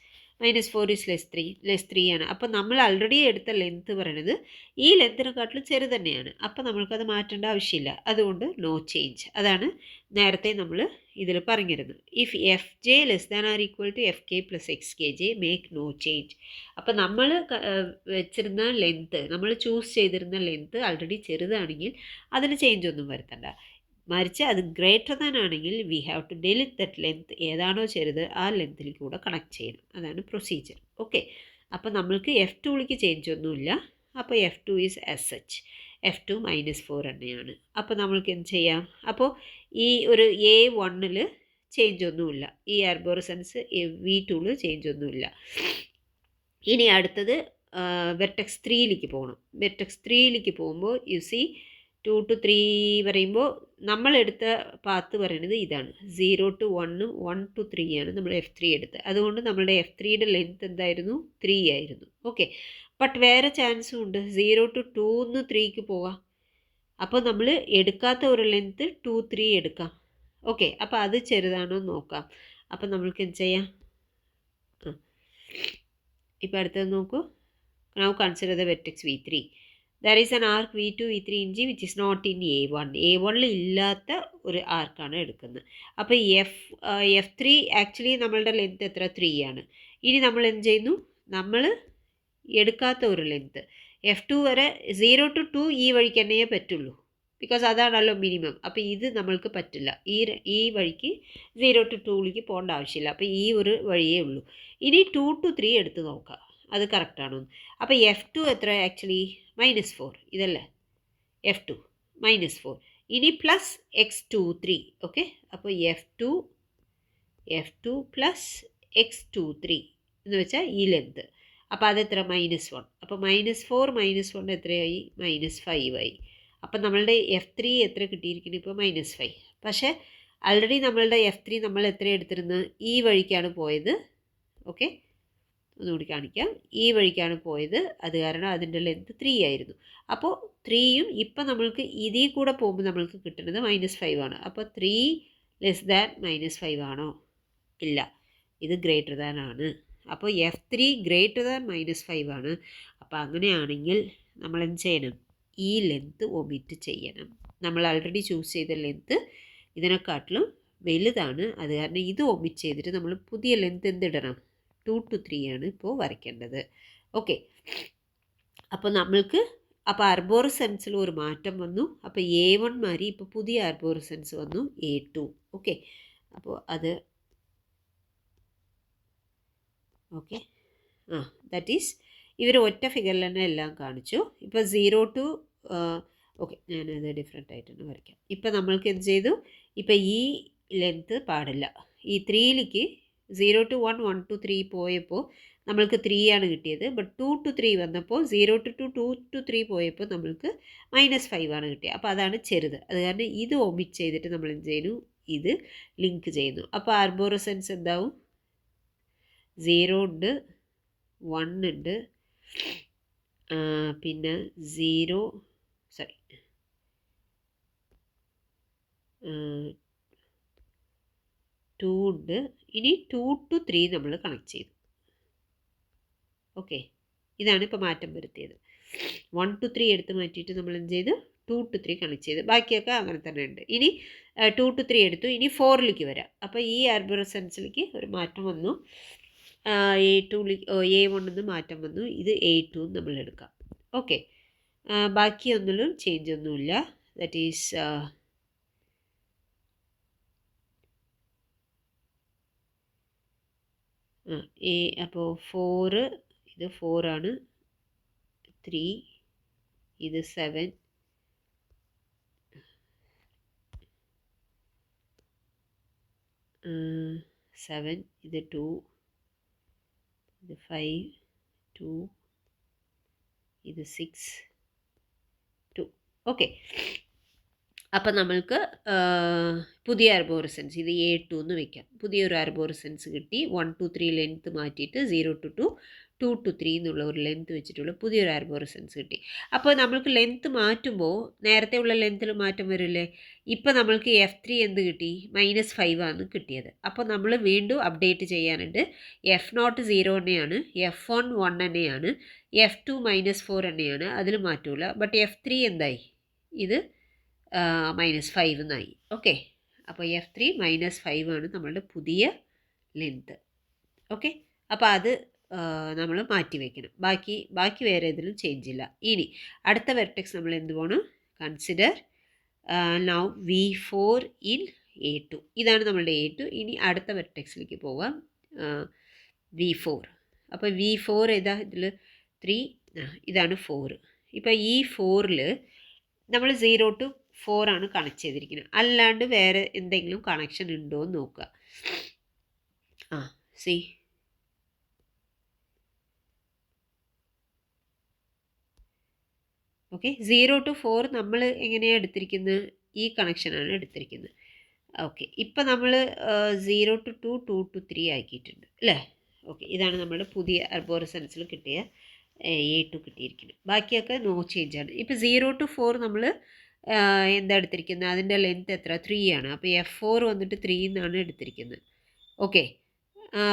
-4 ഈസ് ലെസ് 3 ആണ്. അപ്പോൾ നമ്മൾ ആൾറെഡി എടുത്ത ലെങ്ത് പറയുന്നത് ഈ ലെങ്ത്തിനെക്കാട്ടിലും ചെറു തന്നെയാണ്. അപ്പോൾ നമ്മൾക്കത് മാറ്റേണ്ട ആവശ്യമില്ല. അതുകൊണ്ട് നോ ചേഞ്ച്. അതാണ് നേരത്തെ നമ്മൾ ഇതിൽ പറഞ്ഞിരുന്നത്. If Fj less than or equal to Fk + Xkj make no change. അപ്പോൾ നമ്മൾ വെച്ചിരുന്ന ലെങ്ത്ത്, നമ്മൾ ചൂസ് ചെയ്തിരുന്ന ലെങ്ത്ത് ആൾറെഡി ചെറുതാണെങ്കിൽ അതിന് ചേഞ്ച് ഒന്നും വരുത്തണ്ട. മറിച്ച് അത് ഗ്രേറ്റർ ദാൻ ആണെങ്കിൽ we have to delete that length. ഏതാണോ ചെറുത് ആ ലെങ്ത്തിൽ കൂടെ കണക്ട് ചെയ്യണം. അതാണ് പ്രൊസീജിയർ. ഓക്കെ, അപ്പോൾ നമ്മൾക്ക് F2ലേക്ക് ചേഞ്ച് ഒന്നുമില്ല. അപ്പോൾ F2 is as such. F2 -4 തന്നെയാണ്. അപ്പോൾ നമ്മൾക്ക് എന്ത് ചെയ്യാം? അപ്പോൾ ഈ ഒരു A1ൽ ചേഞ്ച് ഒന്നുമില്ല. ഈ ആർബോറസൻസ് V2ൽ ചേഞ്ച് ഒന്നുമില്ല. ഇനി അടുത്തത് വെർട്ടെക്സ് 3ലേക്ക് പോകണം. വെർട്ടെക്സ് 3ലേക്ക് പോകുമ്പോൾ യു സി 2 to 3 പറയുമ്പോൾ നമ്മളെടുത്ത പാത്ത് പറയുന്നത് ഇതാണ്. 0 to 1, 1 to 3 ആണ് നമ്മൾ F3 എടുത്തത്. അതുകൊണ്ട് നമ്മളുടെ F3യുടെ ലെങ്ത് എന്തായിരുന്നു? 3 ആയിരുന്നു. ഓക്കെ, ബട്ട് വേറെ ചാൻസും ഉണ്ട്. 0 to 2 3ക്ക് പോകാം. അപ്പോൾ നമ്മൾ എടുക്കാത്ത ഒരു ലെങ്ത്ത് 2 3 എടുക്കാം. ഓക്കെ, അപ്പോൾ അത് ചെറുതാണോ നോക്കാം. അപ്പോൾ നമ്മൾക്ക് എന്ത് ചെയ്യാം? ഇപ്പോൾ അടുത്തത് നോക്കൂ. Now consider the vertex V3. There is an arc V2, V3 in G which is not in A1. A1ൽ ഇല്ലാത്ത ഒരു ആർക്കാണ് എടുക്കുന്നത്. അപ്പോൾ F3 ആക്ച്വലി നമ്മളുടെ ലെങ്ത് എത്ര? 3 ആണ്. ഇനി നമ്മൾ എന്ത് ചെയ്യുന്നു? നമ്മൾ എടുക്കാത്ത ഒരു ലെങ്ത്ത് F2 വരെ 0 to 2 ഈ വഴിക്ക് തന്നെയേ പറ്റുള്ളൂ. ബിക്കോസ് അതാണല്ലോ മിനിമം. അപ്പോൾ ഇത് നമ്മൾക്ക് പറ്റില്ല. ഈ വഴിക്ക് 0 to 2ലേക്ക് പോകേണ്ട ആവശ്യമില്ല. അപ്പോൾ ഈ ഒരു വഴിയേ ഉള്ളൂ. ഇനി 2 to 3 എടുത്ത് നോക്കാം, അത് കറക്റ്റാണോ. അപ്പോൾ F2 എത്ര ആക്ച്വലി? -4. ഇതല്ലേ F2 -4. ഇനി പ്ലസ് x23. ഓക്കെ, അപ്പോൾ F2 പ്ലസ് x23 എന്ന് വെച്ചാൽ ഈ ലെങ്ത്. അപ്പോൾ അതെത്ര? -1. അപ്പോൾ -4 -1 എത്രയായി? -5 ആയി. അപ്പം നമ്മളുടെ F3 എത്ര കിട്ടിയിരിക്കുന്നു? ഇപ്പോൾ -5. പക്ഷേ ആൾറെഡി നമ്മളുടെ F3 നമ്മൾ എത്ര എടുത്തിരുന്നത്? ഈ വഴിക്കാണ് പോയത്. ഓക്കെ, ഒന്നുകൂടി കാണിക്കാം. ഈ വഴിക്കാണ് പോയത്. അത് കാരണം അതിൻ്റെ ലെങ്ത് 3 ആയിരുന്നു. അപ്പോൾ 3യും ഇപ്പം നമ്മൾക്ക് ഇതിൽ കൂടെ പോകുമ്പോൾ നമ്മൾക്ക് കിട്ടുന്നത് -5 ആണ്. അപ്പോൾ 3 ലെസ് ദാൻ -5 ആണോ? ഇല്ല, ഇത് ഗ്രേറ്റർ ദാൻ ആണ്. അപ്പോൾ F3 ഗ്രേറ്റർ ദാൻ -5 ആണ്. അപ്പോൾ അങ്ങനെയാണെങ്കിൽ നമ്മൾ എന്ത് ചെയ്യണം? ഈ ലെങ്ത്ത് ഒമിറ്റ് ചെയ്യണം. നമ്മൾ ആൾറെഡി ചൂസ് ചെയ്ത ലെങ്ത്ത് ഇതിനെക്കാട്ടിലും വലുതാണ്. അത് കാരണം ഇത് ഒമിറ്റ് ചെയ്തിട്ട് നമ്മൾ പുതിയ ലെങ്ത്ത് എന്തിടണം? 2 to 3 ആണ് ഇപ്പോൾ വരയ്ക്കേണ്ടത്. ഓക്കെ, അപ്പോൾ നമ്മൾക്ക് ആർബോറസെൻസിൽ ഒരു മാറ്റം വന്നു. അപ്പോൾ A1 മാറി ഇപ്പോൾ പുതിയ ആർബോറസെൻസ് വന്നു A2. ഓക്കെ, അപ്പോൾ അത് ഓക്കെ ദാറ്റ് ഈസ് ഇവർ ഒറ്റ ഫിഗറിൽ തന്നെ എല്ലാം കാണിച്ചു. ഇപ്പോൾ 0 to ഓക്കെ, ഞാനത് ഡിഫറെൻ്റ് ആയിട്ടാണ് വരയ്ക്കാം. ഇപ്പം നമ്മൾക്ക് എന്ത് ചെയ്തു? ഇപ്പം ഈ ലെങ്ത്ത് പാടില്ല. ഈ 3ലേക്ക് 0 to 1, 1 to 3 പോയപ്പോൾ നമ്മൾക്ക് 3 ആണ് കിട്ടിയത്. ബട്ട് 2 to 3 വന്നപ്പോൾ 0 to 2, 2 to 3 പോയപ്പോൾ നമ്മൾക്ക് -5 ആണ് കിട്ടിയത്. അപ്പോൾ അതാണ് ചെറുത്. അത് കാരണം ഇത് ഒമിറ്റ് ചെയ്തിട്ട് നമ്മൾ എന്ത് ചെയ്യുന്നു? ഇത് ലിങ്ക് ചെയ്യുന്നു. അപ്പോൾ ആർബോറസെൻസ് എന്താവും? 0 ഉണ്ട്, 1 ഉണ്ട്, പിന്നെ 2 ഉണ്ട്. ഇനി 2 to 3 നമ്മൾ കണക്ട് ചെയ്തു. ഓക്കെ, ഇതാണ് ഇപ്പോൾ മാറ്റം വരുത്തിയത്. 1 to 3 എടുത്ത് മാറ്റിയിട്ട് നമ്മൾ എന്ത് ചെയ്തു? 2 to 3 കണക്ട് ചെയ്ത്. ബാക്കിയൊക്കെ അങ്ങനെ തന്നെ ഉണ്ട്. ഇനി 2 to 3 എടുത്തു. ഇനി 4ലേക്ക് വരാം. അപ്പോൾ ഈ ആർബോറസെൻസിലേക്ക് ഒരു മാറ്റം വന്നു. A1 നിന്ന് മാറ്റം വന്നു. ഇത് A2 നമ്മൾ എടുക്കാം. ഓക്കെ, ബാക്കിയൊന്നിലും ചേഞ്ച് ഒന്നുമില്ല. ദാറ്റ് ഈസ് അപ്പോൾ 4 ഇത് 4 ആണ്, 3 ഇത് 7, 7 ഇത് 2, ഇത് 5, 2, ഇത് 6, 2. ഓക്കെ, അപ്പം നമ്മൾക്ക് പുതിയ ആർബോറിസൻസ് ഇത് A2 എന്ന് വെക്കാം. പുതിയൊരു ആർബോറിസൻസ് കിട്ടി. 1 to 3 ലെങ്ത്ത് മാറ്റിയിട്ട് 0 to 2, 2 to 3 എന്നുള്ള ഒരു ലെങ്ത്ത് വെച്ചിട്ടുള്ള പുതിയൊരു ആർബോറിസൻസ് കിട്ടി. അപ്പോൾ നമ്മൾക്ക് ലെങ്ത്ത് മാറ്റുമ്പോൾ നേരത്തെ ഉള്ള ലെങ്ത്തിൽ മാറ്റം വരില്ലേ? ഇപ്പോൾ നമ്മൾക്ക് F3 എന്ത് കിട്ടി? -5 ആണ് കിട്ടിയത്. അപ്പോൾ നമ്മൾ വീണ്ടും അപ്ഡേറ്റ് ചെയ്യാനുണ്ട്. F0 0 തന്നെയാണ്, F1 1 തന്നെയാണ്, F2 -4 തന്നെയാണ്, അതിൽ മാറ്റമില്ല. ബട്ട് F3 എന്തായി? ഇത് -5 എന്നായി. ഓക്കെ, അപ്പോൾ F3 -5 ആണ് നമ്മളുടെ പുതിയ ലെങ്ത്ത്. ഓക്കെ, അപ്പോൾ അത് നമ്മൾ മാറ്റി വയ്ക്കണം. ബാക്കി വേറെ ഇതിലും ചേഞ്ച് ഇല്ല. ഇനി അടുത്ത വെർട്ടെക്സ് നമ്മൾ എന്ത് പോകണം? Consider now V4 in A2. ഇതാണ് നമ്മളുടെ A2. ഇനി അടുത്ത വെർട്ടെക്സിലേക്ക് പോകാം, V4. അപ്പോൾ V4 ഏതാ? ഇതിൽ 3, ഇതാണ് 4. ഇപ്പോൾ ഈ 4ൽ നമ്മൾ 0 to 4 ആണ് കണക്ട് ചെയ്തിരിക്കുന്നത്. അല്ലാണ്ട് വേറെ എന്തെങ്കിലും കണക്ഷൻ ഉണ്ടോ എന്ന് നോക്കുക. സി ഓക്കെ, 0 to 4 നമ്മൾ എങ്ങനെയാണ് എടുത്തിരിക്കുന്നത്? ഈ കണക്ഷനാണ് എടുത്തിരിക്കുന്നത്. ഓക്കെ, ഇപ്പം നമ്മൾ 0 to 2, 2 to 3 ആക്കിയിട്ടുണ്ട് അല്ലേ? ഓക്കെ, ഇതാണ് നമ്മുടെ പുതിയ ആർബോറിസൻസിൽ കിട്ടിയ A2 കിട്ടിയിരിക്കുന്നത്. ബാക്കിയൊക്കെ നോ ചേഞ്ച് ആണ്. ഇപ്പോൾ 0 to 4 നമ്മൾ എന്താ എടുത്തിരിക്കുന്നത്? അതിൻ്റെ ലെങ്ത്ത് എത്ര? 3 ആണ്. അപ്പോൾ F4 വന്നിട്ട് 3 എന്നാണ് എടുത്തിരിക്കുന്നത്. ഓക്കെ,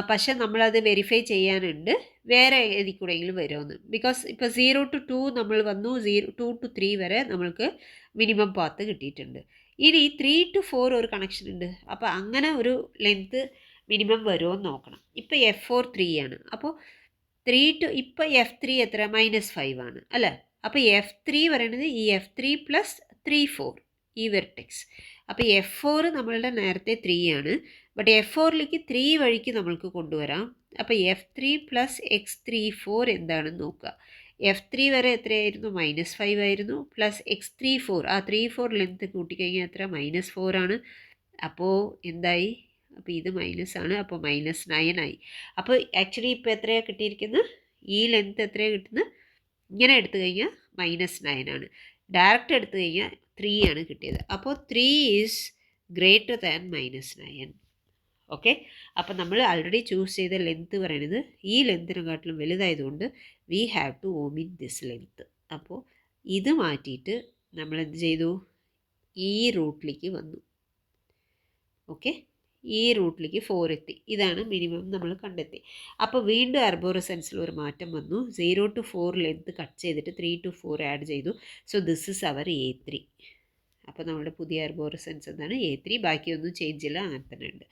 പക്ഷെ നമ്മളത് വെരിഫൈ ചെയ്യാനുണ്ട് വേറെ ഏതിൽ കൂടെയെങ്കിലും വരുമെന്ന്. ബിക്കോസ് ഇപ്പോൾ 0 to 2 നമ്മൾ വന്നു, 2 to 3 വരെ നമ്മൾക്ക് മിനിമം പാത്ത് കിട്ടിയിട്ടുണ്ട്. ഇനി 3 to 4 ഒരു കണക്ഷൻ ഉണ്ട്. അപ്പോൾ അങ്ങനെ ഒരു ലെങ്ത്ത് മിനിമം വരുമോ എന്ന് നോക്കണം. ഇപ്പോൾ F4 3 ആണ്. അപ്പോൾ 3 to ഇപ്പോൾ F3 എത്ര? -5 ആണ് അല്ലേ? അപ്പോൾ F3 പറയുന്നത് ഈ F3 + 3, 4 ഈ വെർട്ടെക്സ്. അപ്പോൾ F4 നമ്മളുടെ നേരത്തെ 3 ആണ്. ബട്ട് F4ലേക്ക് 3 വഴിക്ക് നമ്മൾക്ക് കൊണ്ടുവരാം. അപ്പോൾ F3 + x34 എന്താണെന്ന് നോക്കുക. F3 വരെ എത്രയായിരുന്നു? -5 ആയിരുന്നു. പ്ലസ് x34, ആ 3, 4 ലെങ്ത്ത് കൂട്ടിക്കഴിഞ്ഞാൽ എത്ര? -4 ആണ്. അപ്പോൾ എന്തായി? അപ്പോൾ ഇത് മൈനസ് ആണ്. അപ്പോൾ -9 ആയി. അപ്പോൾ ആക്ച്വലി ഇപ്പോൾ എത്രയാണ് കിട്ടിയിരിക്കുന്നത്? ഈ ലെങ്ത്ത് എത്രയാണ് കിട്ടുന്നത്? ഇങ്ങനെ എടുത്തു കഴിഞ്ഞാൽ -9 ആണ്. ഡയറക്റ്റ് എടുത്തു കഴിഞ്ഞാൽ 3 ആണ് കിട്ടിയത്. അപ്പോൾ 3 ഈസ് ഗ്രേറ്റർ ദാൻ -9. ഓക്കെ, അപ്പോൾ നമ്മൾ ആൾറെഡി ചൂസ് ചെയ്ത ലെങ്ത്ത് പറയുന്നത് ഈ ലെങ്ത്തിനെക്കാട്ടിലും വലുതായതുകൊണ്ട് we have to omit this length. അപ്പോൾ ഇത് മാറ്റിയിട്ട് നമ്മൾ എന്ത് ചെയ്തു? ഈ റൂട്ടിലേക്ക് വന്നു. ഓക്കെ, ഈ റൂട്ടിലേക്ക് 4 എത്തി. ഇതാണ് മിനിമം നമ്മൾ കണ്ടെത്തി. അപ്പോൾ വീണ്ടും ആർബോറിസൻസിൽ ഒരു മാറ്റം വന്നു. 0 to 4 ലെങ്ത്ത് കട്ട് ചെയ്തിട്ട് 3 to 4 ആഡ് ചെയ്തു. So this is our A3. അപ്പോൾ നമ്മുടെ പുതിയ ആർബോറിസൻസ് എന്താണ്? A3. ബാക്കിയൊന്നും ചേഞ്ച് ഇല്ല, അങ്ങനെ തന്നെ ഉണ്ട്.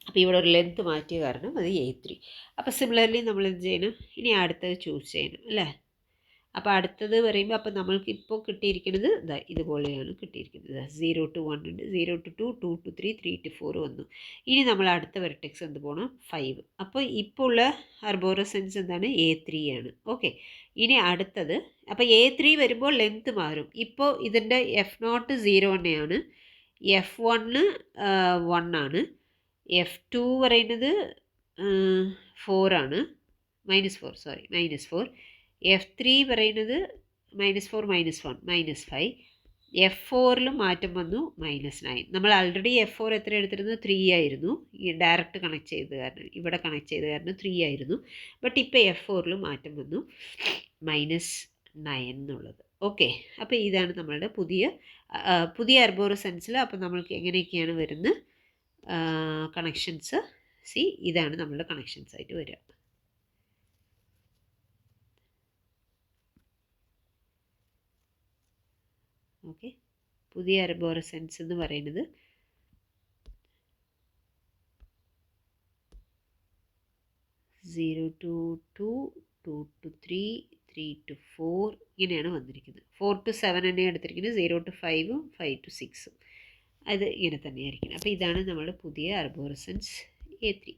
അപ്പോൾ ഇവിടെ ഒരു ലെങ്ത്ത് മാറ്റിയ കാരണം അത് A3. അപ്പോൾ സിമിലർലി നമ്മൾ എന്ത് ചെയ്യണം? ഇനി അടുത്തത് ചൂസ് ചെയ്യണം അല്ലേ? അപ്പോൾ അടുത്തത് പറയുമ്പോൾ അപ്പോൾ നമ്മൾക്ക് ഇപ്പോൾ കിട്ടിയിരിക്കുന്നത് ഇതുപോലെയാണ് കിട്ടിയിരിക്കുന്നത്. 0 to 1 ഉണ്ട്, 0 to 2, 2 to 3, 3 to 4 വന്നു. ഇനി നമ്മൾ അടുത്ത വെർട്ടെക്സ് എന്ത് പോകണം? 5. അപ്പോൾ ഇപ്പോൾ ഉള്ള ആർബോറിസൻസ് എന്താണ്? A3 ആണ്. ഓക്കെ, ഇനി അടുത്തത് അപ്പോൾ A3 വരുമ്പോൾ ലെങ്ത്ത് മാറും. ഇപ്പോൾ ഇതിൻ്റെ F0 0 തന്നെയാണ്, F1 1 ആണ്, F2 പറയുന്നത് 4 ആണ്, -4. F3 പറയുന്നത് -4, -1, -5. F4ലും മാറ്റം വന്നു, -9. നമ്മൾ ആൾറെഡി F4 എത്ര എടുത്തിരുന്നത്? 3 ആയിരുന്നു. ഈ ഡയറക്റ്റ് കണക്ട് ചെയ്ത് കാരണം, ഇവിടെ കണക്ട് ചെയ്ത് കാരണം 3 ആയിരുന്നു. ബട്ട് ഇപ്പോൾ F4ലും മാറ്റം വന്നു, -9 എന്നുള്ളത്. ഓക്കെ, അപ്പോൾ ഇതാണ് നമ്മളുടെ പുതിയ ആർബോറിസൻസിൽ. അപ്പോൾ നമ്മൾക്ക് എങ്ങനെയൊക്കെയാണ് വരുന്നത് കണക്ഷൻസ്? ഇതാണ് നമ്മളുടെ കണക്ഷൻസ് ആയിട്ട് വരിക. ഓക്കെ, പുതിയ ആർബോറിസൻസ് എന്ന് പറയുന്നത് (0 to 2, 2 to 3, 3 to 4) ഇങ്ങനെയാണ് വന്നിരിക്കുന്നത്. 4 to 7 തന്നെയാണ് എടുത്തിരിക്കുന്നത്. 0 to 5, 5 to 6 അത് ഇങ്ങനെ തന്നെയായിരിക്കും. അപ്പോൾ ഇതാണ് നമ്മുടെ പുതിയ ആർബോറിസൻസ് A3.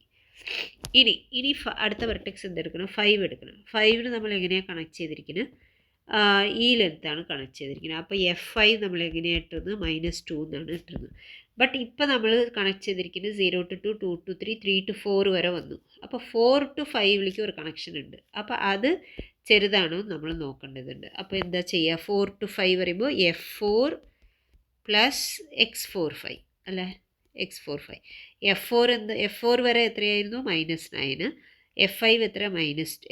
ഇനി അടുത്ത വെർട്ടെക്സ് എന്തെടുക്കണം? 5 എടുക്കണം. 5ന് നമ്മൾ എങ്ങനെയാണ് കണക്ട് ചെയ്തിരിക്കുന്നത്? ഈ ലെങ്ത്താണ് കണക്ട് ചെയ്തിരിക്കുന്നത്. അപ്പോൾ F5 നമ്മൾ എങ്ങനെയാണ് ഇട്ടിരുന്നത്? -2 എന്നാണ് ഇട്ടിരുന്നത്. ബട്ട് ഇപ്പോൾ നമ്മൾ കണക്ട് ചെയ്തിരിക്കുന്നത് 0 to 2, 2 to 3, 3 to 4 വരെ വന്നു. അപ്പോൾ 4 to 5ലേക്ക് ഒരു കണക്ഷൻ ഉണ്ട്. അപ്പോൾ അത് ചെറുതാണോ നമ്മൾ നോക്കേണ്ടതുണ്ട്. അപ്പോൾ എന്താ ചെയ്യുക, 4 to 5 പറയുമ്പോൾ F4 പ്ലസ് X45 അല്ലേ, X45. F4 വരെ എത്രയായിരുന്നു, -9. F5 എത്ര,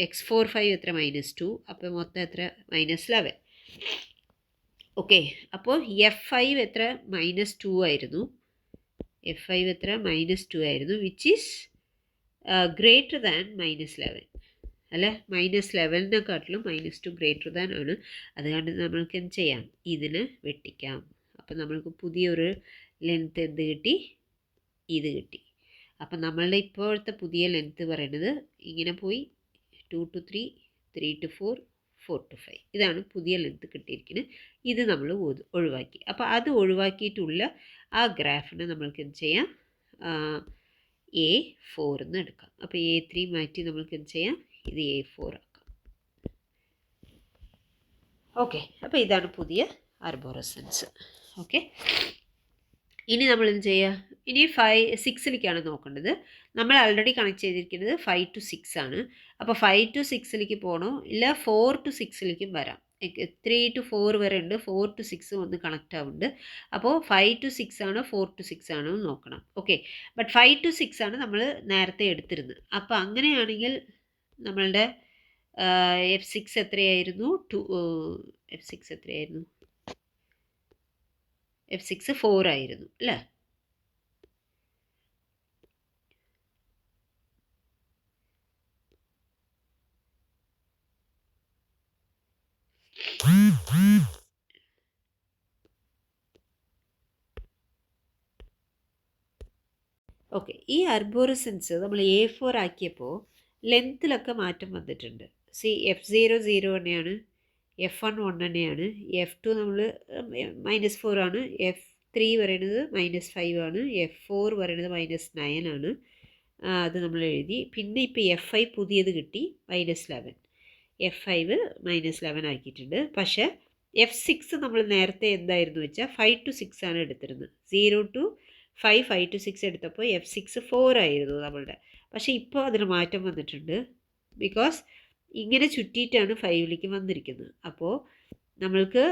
X45 എത്ര, -2. അപ്പോൾ മൊത്തം എത്ര, -11. ഓക്കെ, അപ്പോൾ F5 എത്ര, -2 ആയിരുന്നു. F5 എത്ര, -2 ആയിരുന്നു, വിച്ച് ഈസ് ഗ്രേറ്റർ ദാൻ -11 അല്ലേ. -11നെക്കാട്ടിലും -2 ഗ്രേറ്റർ ദാൻ ആണ്. അതുകൊണ്ട് നമ്മൾക്ക് എന്ത് ചെയ്യാം, ഇതിന് വെട്ടിക്കാം. അപ്പം നമ്മൾക്ക് പുതിയൊരു ലെങ്ത് എന്ത് കിട്ടി, ഇത് കിട്ടി. അപ്പം നമ്മളുടെ ഇപ്പോഴത്തെ പുതിയ ലെങ്ത്ത് പറയുന്നത് ഇങ്ങനെ പോയി 2 to 3, 3 to 4, 4 to 5. ഇതാണ് പുതിയ ലെങ്ത്ത് കിട്ടിയിരിക്കുന്നത്. ഇത് നമ്മൾ ഒഴിവാക്കി. അപ്പോൾ അത് ഒഴിവാക്കിയിട്ടുള്ള ആ ഗ്രാഫിനെ നമ്മൾക്ക് എന്ത് ചെയ്യാം, A4 എന്ന് എടുക്കാം. അപ്പോൾ A3 മാറ്റി നമ്മൾക്ക് എന്ത് ചെയ്യാം, ഇത് A4 ആക്കാം. ഓക്കെ, അപ്പോൾ ഇതാണ് പുതിയ ആർബോറസൻസ്. ഓക്കെ, ഇനി നമ്മൾ എന്ത് ചെയ്യുക, ഇനി 6ലേക്കാണ് നോക്കേണ്ടത്. നമ്മൾ ആൾറെഡി കണക്ട് ചെയ്തിരിക്കുന്നത് 5 to 6 ആണ്. അപ്പോൾ 5 to 6ലേക്ക് പോകണോ, ഇല്ല 4 to 6ലേക്കും വരാം. 3 to 4 വരെ ഉണ്ട്, 4 to 6 ഒന്ന് കണക്റ്റ് ആവുന്നുണ്ട്. അപ്പോൾ 5 to 6 ആണോ 4 to 6 ആണോ എന്ന് നോക്കണം. ഓക്കെ, ബട്ട് 5 to 6 ആണ് നമ്മൾ നേരത്തെ എടുത്തിരുന്നത്. അപ്പോൾ അങ്ങനെയാണെങ്കിൽ നമ്മളുടെ F6 എത്രയായിരുന്നു, F6 എത്രയായിരുന്നു, F6 4 ആയിരുന്നു അല്ലേ. ഓക്കെ, ഈ ആർബോറസൻസ് നമ്മൾ A4 ആക്കിയപ്പോൾ ലെങ്ത്തിലൊക്കെ മാറ്റം വന്നിട്ടുണ്ട്. F0 0 തന്നെയാണ്, F1 1 തന്നെയാണ്, F2 നമ്മൾ -4 ആണ്, F3 പറയുന്നത് -5 ആണ്, F4 പറയുന്നത് -9 ആണ്. അത് നമ്മൾ എഴുതി. പിന്നെ ഇപ്പോൾ F5 പുതിയത് കിട്ടി, -11. F5 -11 ആക്കിയിട്ടുണ്ട്. പക്ഷേ F6 നമ്മൾ നേരത്തെ എന്തായിരുന്നു വെച്ചാൽ 5 to 6 ആണ് എടുത്തിരുന്നത്. 0 to 5, 5 to 6 എടുത്തപ്പോൾ F6 4 ആയിരുന്നു നമ്മളുടെ. പക്ഷേ ഇപ്പോൾ അതിന് മാറ്റം വന്നിട്ടുണ്ട്. ബിക്കോസ് ഇങ്ങനെ ചുറ്റിയിട്ടാണ് 5ലേക്ക് വന്നിരിക്കുന്നത്. അപ്പോൾ നമ്മൾക്ക്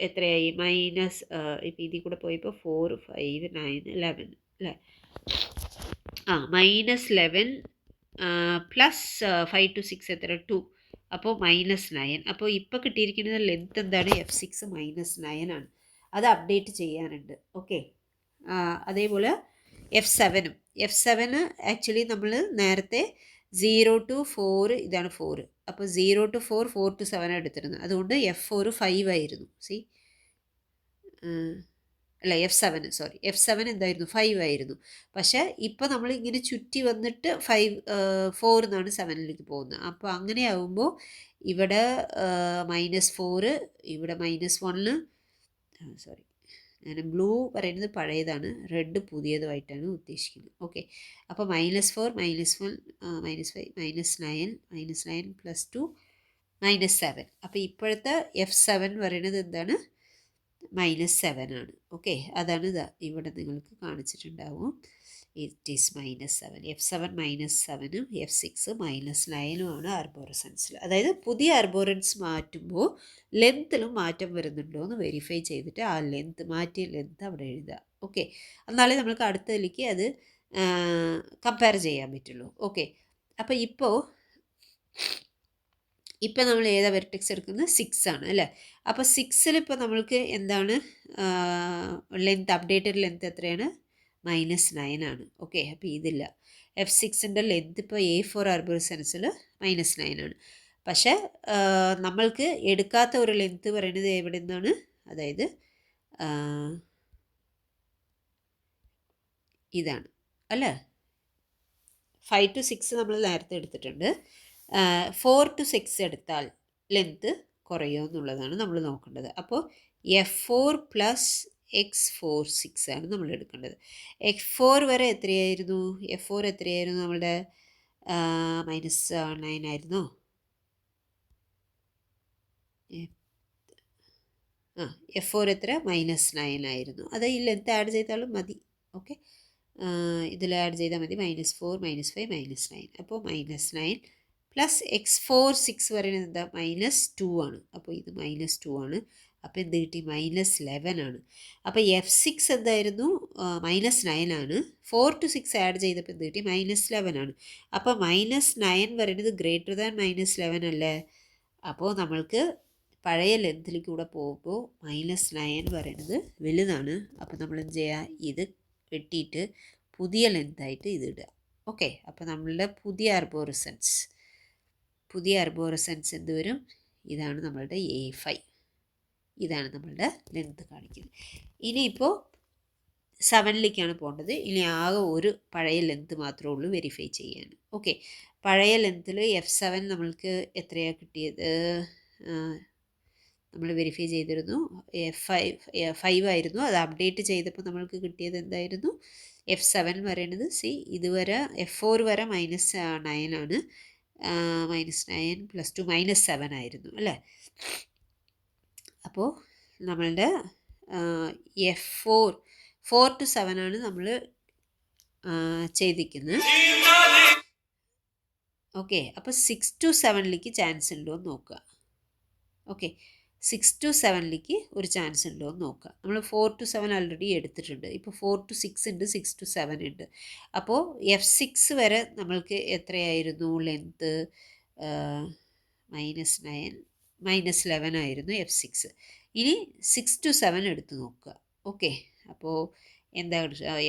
എത്രയായി, ഇപ്പം ഇതിൽ കൂടെ പോയപ്പോൾ 4, 5, 9, 11 അല്ലേ. -11 പ്ലസ് 5 to 6 എത്ര, 2. അപ്പോൾ -9. അപ്പോൾ ഇപ്പോൾ കിട്ടിയിരിക്കുന്നത് ലെങ്ത് എന്താണ്, F6 -9 ആണ്. അത് അപ്ഡേറ്റ് ചെയ്യാനുണ്ട്. ഓക്കെ, അതേപോലെ F7 ആക്ച്വലി നമ്മൾ നേരത്തെ 0 to 4 ഇതാണ് 4. അപ്പോൾ 0 to 4, 4 to 7 എടുത്തിരുന്നത്. അതുകൊണ്ട് F4 5 ആയിരുന്നു. അല്ല F7 എന്തായിരുന്നു, 5 ആയിരുന്നു. പക്ഷേ ഇപ്പോൾ നമ്മൾ ഇങ്ങനെ ചുറ്റി വന്നിട്ട് 4 എന്നാണ് 7ലേക്ക് പോകുന്നത്. അപ്പോൾ അങ്ങനെ ആകുമ്പോൾ ഇവിടെ -4, ഇവിടെ -1. ഞാൻ ബ്ലൂ പറയുന്നത് പഴയതാണ്, റെഡ് പുതിയതുമായിട്ടാണ് ഉദ്ദേശിക്കുന്നത്. ഓക്കെ, അപ്പോൾ -4, -1, -5, -9 പ്ലസ് 2, -7. അപ്പോൾ ഇപ്പോഴത്തെ F7 പറയുന്നത് എന്താണ്, -7 ആണ്. ഓക്കെ, അതാണ് ഇതാ ഇവിടെ നിങ്ങൾക്ക് കാണിച്ചിട്ടുണ്ടാവും. It is -7. F7 -7ഉം F6 -9ഉം ആണ് ആർബോറസൻസിൽ. അതായത് പുതിയ ആർബോറൻസ് മാറ്റുമ്പോൾ ലെങ്ത്തിലും മാറ്റം വരുന്നുണ്ടോ എന്ന് വെരിഫൈ ചെയ്തിട്ട് ആ മാറ്റിയ ലെങ്ത്ത് അവിടെ എഴുതുക. ഓക്കെ, എന്നാലേ നമുക്ക് അടുത്തതിലേക്ക് അത് കമ്പയർ ചെയ്യാൻ പറ്റുള്ളൂ. ഓക്കെ, അപ്പോൾ ഇപ്പോൾ നമ്മൾ ഏതാ വെർട്ടെക്സ് എടുക്കുന്നത്, 6 ആണ് അല്ലേ. അപ്പോൾ 6ൽ ഇപ്പോൾ നമ്മൾക്ക് എന്താണ് ലെങ്ത്, അപ്ഡേറ്റഡ് ലെങ്ത് എത്രയാണ്, -9 ആണ്. ഓക്കെ, അപ്പോൾ ഇതില്ല. F6ൻ്റെ ലെങ്ത് ഇപ്പോൾ A4 ആർബോറസൻസിൽ -9 ആണ്. പക്ഷേ നമ്മൾക്ക് എടുക്കാത്ത ഒരു ലെങ്ത് പറയുന്നത് എവിടെ നിന്നാണ്, അതായത് ഇതാണ് അല്ലേ. 5 to 6 നമ്മൾ നേരത്തെ എടുത്തിട്ടുണ്ട്. 4 to 6 എടുത്താൽ ലെങ്ത്ത് കുറയോ എന്നുള്ളതാണ് നമ്മൾ നോക്കേണ്ടത്. അപ്പോൾ F4 പ്ലസ് X4 6 ആണ് നമ്മൾ എടുക്കേണ്ടത്. F4 വരെ എത്രയായിരുന്നു, F4 എത്രയായിരുന്നു നമ്മളുടെ, -9 ആയിരുന്നോ, F4 എത്ര -9 ആയിരുന്നു. അത് ഈ ലെങ്ത് ആഡ് ചെയ്താലും മതി. ഓക്കെ, ഇതിൽ ആഡ് ചെയ്താൽ മതി. -4 -5 -9. അപ്പോൾ -9 പ്ലസ് x4 6 പറയുന്നത് എന്താ -2 ആണ്. അപ്പോൾ ഇത് -2 ആണ്. അപ്പോൾ എന്ത് കിട്ടി? -11 ആണ്. അപ്പോൾ F6 എന്തായിരുന്നു? -9 ആണ്. 4 to 6 ആഡ് ചെയ്തപ്പോൾ എന്ത് കിട്ടി? -11 ആണ്. അപ്പോൾ -9 പറയുന്നത് ഗ്രേറ്റർ ദാൻ -11 അല്ലേ? അപ്പോൾ നമ്മൾക്ക് പഴയ ലെങ്തിലേക്ക് കൂടെ പോകുമ്പോൾ -9 പറയുന്നത് വലുതാണ്. അപ്പോൾ നമ്മൾ എന്ത് ചെയ്യുക? ഇത് വെട്ടിയിട്ട് പുതിയ ലെങ്തായിട്ട് ഇത് ഇടുക. ഓക്കെ, അപ്പോൾ നമ്മളുടെ പുതിയ അർബോറസൻസ് എന്ത് വരും? ഇതാണ് നമ്മളുടെ A5. ഇതാണ് നമ്മളുടെ ലെങ്ത് കാണിക്കുന്നത്. ഇനിയിപ്പോൾ 7ലേക്കാണ് പോകേണ്ടത്. ഇനി ആകെ ഒരു പഴയ ലെങ്ത് മാത്രമേ ഉള്ളൂ വെരിഫൈ ചെയ്യാൻ. ഓക്കെ, പഴയ ലെങ്ത്തിൽ F7 നമ്മൾക്ക് എത്രയാണ് കിട്ടിയത്? നമ്മൾ വെരിഫൈ ചെയ്തിരുന്നു. F5 ആയിരുന്നു. അത് അപ്ഡേറ്റ് ചെയ്തപ്പോൾ നമ്മൾക്ക് കിട്ടിയത് എന്തായിരുന്നു? F7 പറയുന്നത് ഇതുവരെ F4 വരെ -9 ആണ്. -9 + 2 -7 ആയിരുന്നു അല്ലേ? അപ്പോൾ നമ്മളുടെ F4 to 7 ആണ് നമ്മൾ ചെയ്തിരിക്കുന്നത്. ഓക്കെ, അപ്പോൾ 6 to 7ലേക്ക് ചാൻസ് ഉണ്ടോ എന്ന് നോക്കുക. ഓക്കെ, 6 to 7ലേക്ക് ഒരു ചാൻസ് ഉണ്ടോ എന്ന് നോക്കുക. നമ്മൾ 4 to 7 ഓൾറെഡി എടുത്തിട്ടുണ്ട്. ഇപ്പോൾ 4 to 6 ഉണ്ട്, 6 to 7 ഉണ്ട്. അപ്പോൾ F6 വരെ നമ്മൾക്ക് എത്രയായിരുന്നു ലെങ്ത്ത്? -11 ആയിരുന്നു F6. ഇനി 6 to 7 എടുത്ത് നോക്കുക. ഓക്കെ, അപ്പോൾ എന്താ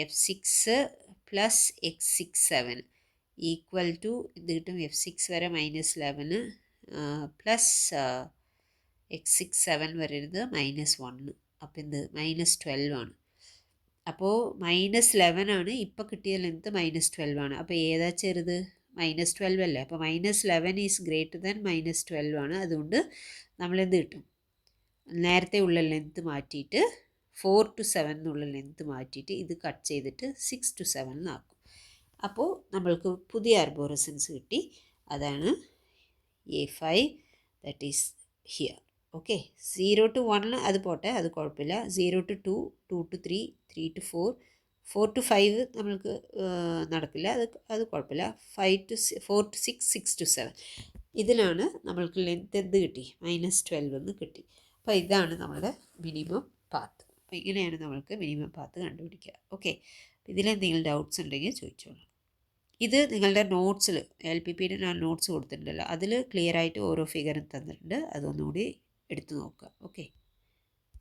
F6 plus x67 equal to എന്ത് കിട്ടും? F6 വരെ -11 പ്ലസ് x67 വരുന്നത് -1. അപ്പോൾ എന്ത്? -12 ആണ്. അപ്പോൾ -11 ആണ് ഇപ്പോൾ കിട്ടിയ ലെങ്ത്. -12 ആണ്. അപ്പോൾ ഏതാ ചെറുത്? -12 അല്ലേ? അപ്പോൾ -11 ഈസ് ഗ്രേറ്റർ ദാൻ -12 ആണ്. അതുകൊണ്ട് നമ്മളെന്ത് കിട്ടും? നേരത്തെ ഉള്ള ലെങ്ത് മാറ്റിയിട്ട് 4 to 7 എന്നുള്ള ലെങ്ത് മാറ്റിയിട്ട് ഇത് കട്ട് ചെയ്തിട്ട് 6 to 7 ആക്കും. അപ്പോൾ നമ്മൾക്ക് പുതിയ അർബോറസൻസ് കിട്ടി. അതാണ് A5, that is here. Okay, 0 to 1 അത് പോട്ടെ, അത് കുഴപ്പമില്ല. 0 to 2, 2 to 3, 3 to 4, 4 to 5 നമ്മൾക്ക് നടക്കില്ല, അത് കുഴപ്പമില്ല. 4 to 6, 6 to 7 ഇതിലാണ് നമ്മൾക്ക് ലെങ്ത് എന്ത് കിട്ടി? -12 എന്ന് കിട്ടി. അപ്പോൾ ഇതാണ് നമ്മുടെ മിനിമം പാത്ത്. അപ്പോൾ ഇങ്ങനെയാണ് നമ്മൾക്ക് മിനിമം പാത്ത് കണ്ടുപിടിക്കുക. ഓക്കെ, ഇതിലെന്തെങ്കിലും ഡൗട്ട്സ് ഉണ്ടെങ്കിൽ ചോദിച്ചോളൂ. ഇത് നിങ്ങളുടെ നോട്ട്സിൽ LPPയുടെ ഞാൻ നോട്ട്സ് കൊടുത്തിട്ടുണ്ടല്ലോ, അതിൽ ക്ലിയർ ആയിട്ട് ഓരോ ഫിഗറും തന്നിട്ടുണ്ട്. അതൊന്നുകൂടി എടുത്തു നോക്കുക. ഓക്കെ.